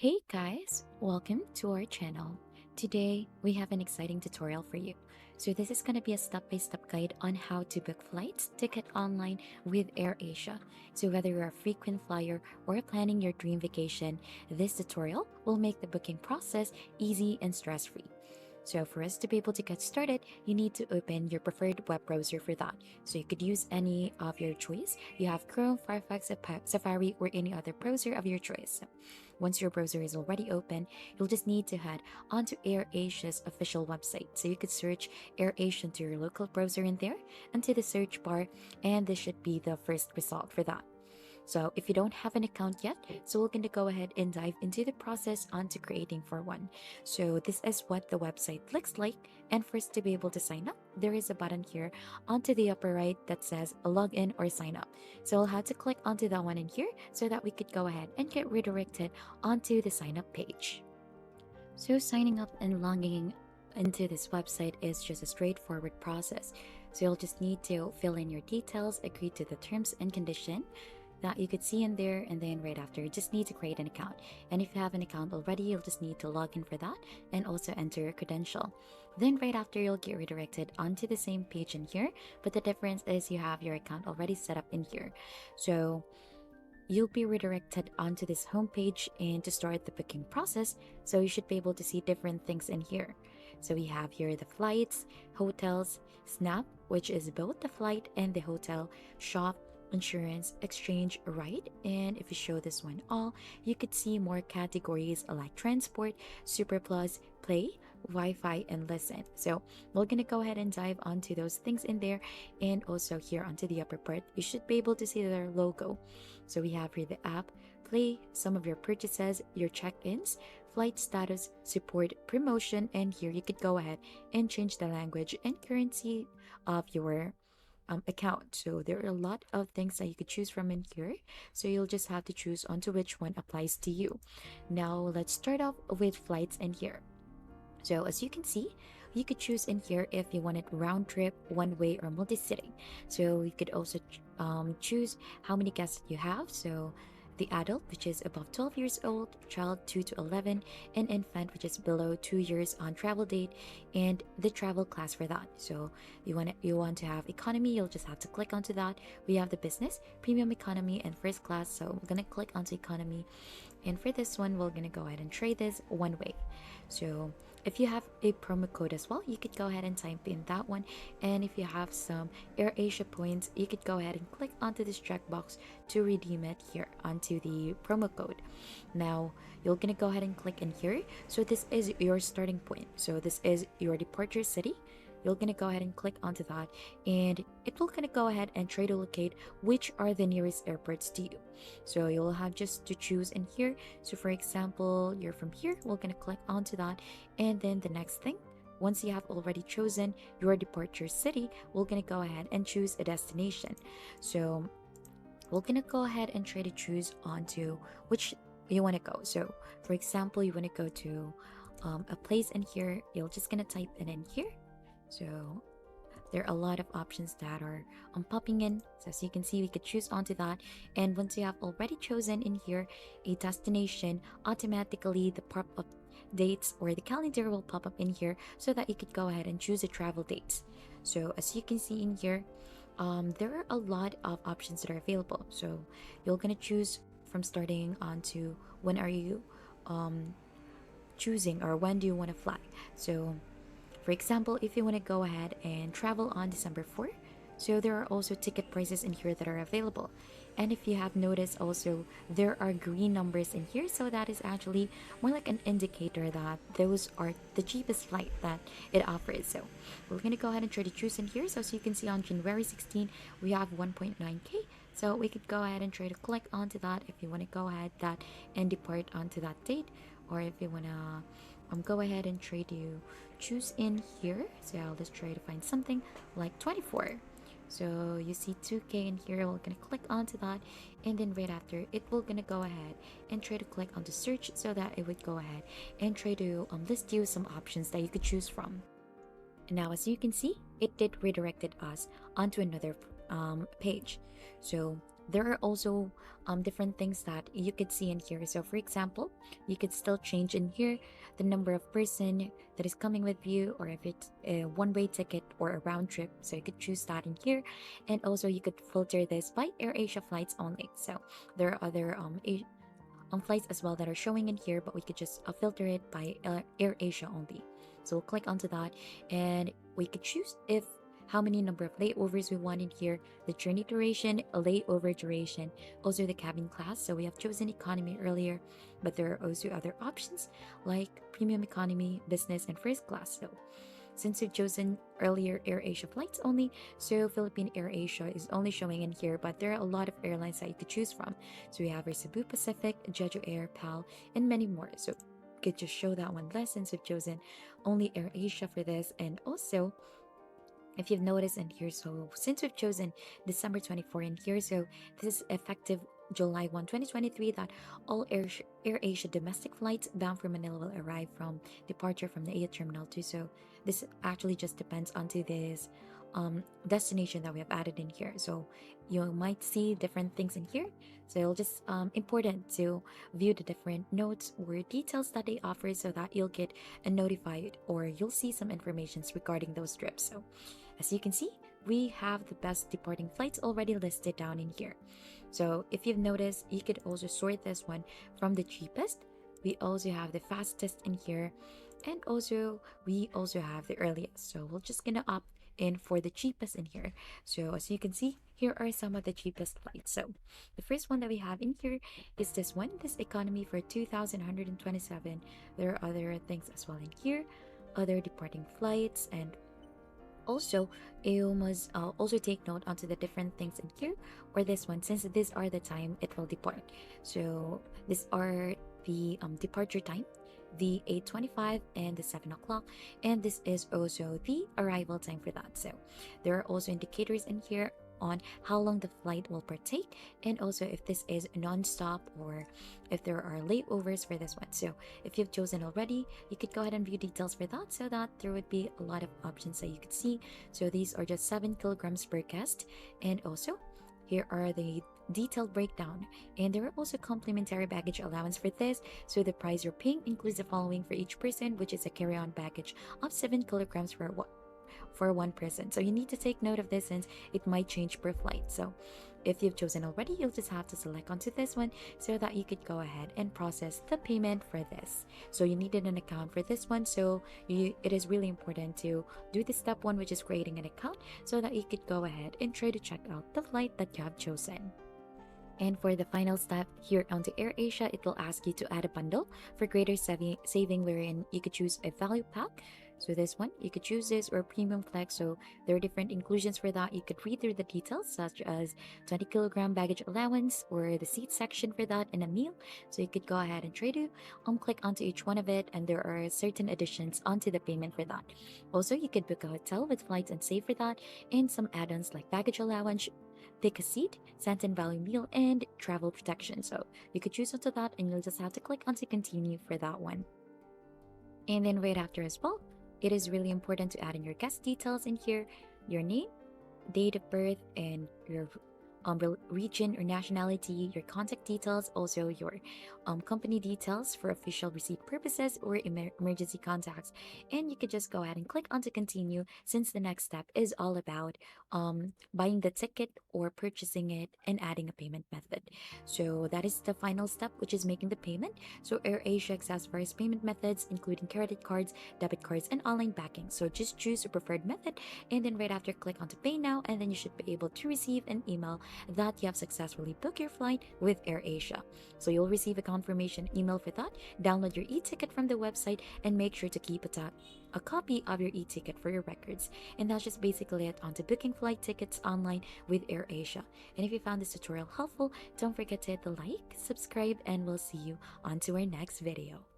Hey guys, welcome to our channel. Today we have an exciting tutorial for you. So this is going to be a step-by-step guide on how to book flights ticket online with AirAsia. So whether you're a frequent flyer or planning your dream vacation, this tutorial will make the booking process easy and stress-free. So for us to be able to get started, you need to open your preferred web browser for that. So you could use any of your choice. You have Chrome, Firefox, Safari, or any other browser of your choice. So once your browser is already open, you'll just need to head onto AirAsia's official website. So you could search AirAsia to your local browser in there and to the search bar, and this should be the first result for that. So if you don't have an account yet, so we're going to go ahead and dive into the process onto creating for one. So this is what the website looks like. And first, to be able to sign up, there is a button here onto the upper right that says login or sign up. So we'll have to click onto that one in here so that we could go ahead and get redirected onto the sign up page. So signing up and logging into this website is just a straightforward process. So you'll just need to fill in your details, agree to the terms and condition that you could see in there, and then right after you just need to create an account. And if you have an account already, you'll just need to log in for that and also enter your credential. Then right after, you'll get redirected onto the same page in here, but the difference is you have your account already set up in here. So you'll be redirected onto this homepage and to start the booking process. So you should be able to see different things in here. So we have here the flights, hotels, snap, which is both the flight and the hotel, shop, insurance, exchange, ride. And if you show this one all, you could see more categories like transport, super plus, play, Wi-Fi, and listen. So we're gonna go ahead and dive onto those things in there, and also here onto the upper part you should be able to see their logo. So we have here the app, play, some of your purchases, your check-ins, flight status, support, promotion, and here you could go ahead and change the language and currency of your account. So there are a lot of things that you could choose from in here. So you'll just have to choose onto which one applies to you. Now let's start off with flights in here. So as you can see, you could choose in here if you wanted round trip, one way, or multi-sitting. So you could also choose how many guests you have. So the adult, which is above 12 years old, child 2 to 11, and infant, which is below 2 years on travel date, and the travel class for that. So you want to have economy, you'll just have to click onto that. We have the business, premium economy, and first class. So I'm gonna click onto economy, and for this one, we're gonna go ahead and trade this one way. So if you have a promo code as well, you could go ahead and type in that one. And if you have some AirAsia points, you could go ahead and click onto this checkbox to redeem it here onto the promo code. Now you're gonna go ahead and click in here. So this is your starting point. So this is your departure city. You're gonna go ahead and click onto that, and it will gonna go ahead and try to locate which are the nearest airports to you. So you'll have just to choose in here. So for example, you're from here, we're gonna click onto that, and then the next thing, once you have already chosen your departure city, we're gonna go ahead and choose a destination. So we're gonna go ahead and try to choose onto which you want to go. So for example, you want to go to a place in here, you're just gonna type it in here. So there are a lot of options that are popping in. So as you can see, we could choose onto that. And once you have already chosen in here a destination, automatically the pop-up dates or the calendar will pop up in here so that you could go ahead and choose the travel dates. So as you can see in here, there are a lot of options that are available. So you're gonna choose from starting on to when are you choosing, or when do you want to fly. So for example, if you want to go ahead and travel on December 4th, so there are also ticket prices in here that are available. And if you have noticed also, there are green numbers in here. So that is actually more like an indicator that those are the cheapest flight that it offers. So we're going to go ahead and try to choose in here. So as you can see on January 16, we have 1.9K. So we could go ahead and try to click onto that if you want to go ahead that and depart onto that date. Or if you want to go ahead and try to choose in here. So I'll just try to find something like 24. So you see 2K in here, we're gonna click onto that, and then right after it will gonna go ahead and try to click onto search so that it would go ahead and try to list you some options that you could choose from. And now as you can see, it did redirected us onto another page. So There are also different things that you could see in here. So for example, you could still change in here the number of person that is coming with you, or if it's a one-way ticket or a round trip. So you could choose that in here. And also you could filter this by AirAsia flights only. So there are other flights as well that are showing in here, but we could just filter it by AirAsia only. So we'll click onto that, and we could choose if how many number of layovers we want in here, the journey duration, a layover duration, also the cabin class. So we have chosen economy earlier, but there are also other options like premium economy, business, and first class. So since we've chosen earlier AirAsia flights only, so Philippine AirAsia is only showing in here, but there are a lot of airlines that you could choose from. So we have our Cebu Pacific, Jeju Air, PAL, and many more. So you could just show that one less since we've chosen only AirAsia for this. And also, if you've noticed in here, so since we've chosen December 24 in here, so this is effective July 1, 2023, that all AirAsia domestic flights bound for Manila will arrive from departure from the A Terminal 2. So this actually just depends onto this destination that we have added in here. So you might see different things in here. So it'll just important to view the different notes or details that they offer so that you'll get notified or you'll see some informations regarding those trips. So as you can see, we have the best departing flights already listed down in here. So if you've noticed, you could also sort this one from the cheapest. We also have the fastest in here, and also we also have the earliest. So we're just gonna opt in for the cheapest in here. So as you can see, here are some of the cheapest flights. So the first one that we have in here is this one, this economy for 2,127. There are other things as well in here, other departing flights, and also, you must also take note onto the different things in here or this one, since these are the time it will depart. So these are the departure time, the 8:25 and the 7 o'clock, and this is also the arrival time for that. So there are also indicators in here on how long the flight will partake, and also if this is non-stop or if there are layovers for this one. So if you've chosen already, you could go ahead and view details for that so that there would be a lot of options that you could see. So these are just 7 kilograms per guest, and also here are the detailed breakdown, and there are also complimentary baggage allowance for this. So the price you're paying includes the following for each person, which is a carry-on baggage of 7 kilograms for one person. So you need to take note of this since it might change per flight. So if you've chosen already, you'll just have to select onto this one so that you could go ahead and process the payment for this. So you needed an account for this one. So it is really important to do the step one, which is creating an account, so that you could go ahead and try to check out the flight that you have chosen. And for the final step here on the AirAsia, it will ask you to add a bundle for greater saving, wherein you could choose a value pack. So this one, you could choose this or premium flex. So there are different inclusions for that. You could read through the details, such as 20 kilogram baggage allowance or the seat section for that, and a meal. So you could go ahead and try to click onto each one of it, and there are certain additions onto the payment for that. Also, you could book a hotel with flights and save for that, and some add-ons like baggage allowance, pick a seat, Santan value meal, and travel protection. So you could choose onto that, and you'll just have to click onto continue for that one. And then right after as well, it is really important to add in your guest details in here, your name, date of birth, and your region or nationality, your contact details, also your company details for official receipt purposes or emergency contacts. And you could just go ahead and click on to continue, since the next step is all about buying the ticket or purchasing it and adding a payment method. So that is the final step, which is making the payment. So AirAsia accepts various payment methods, including credit cards, debit cards, and online banking. So just choose your preferred method, and then right after, click on to pay now, and then you should be able to receive an email that you have successfully booked your flight with AirAsia. So you'll receive a confirmation email for that. Download your e-ticket from the website and make sure to keep a copy of your e-ticket for your records. And that's just basically it on to booking flight tickets online with AirAsia. And if you found this tutorial helpful, don't forget to hit the like, subscribe, and we'll see you on to our next video.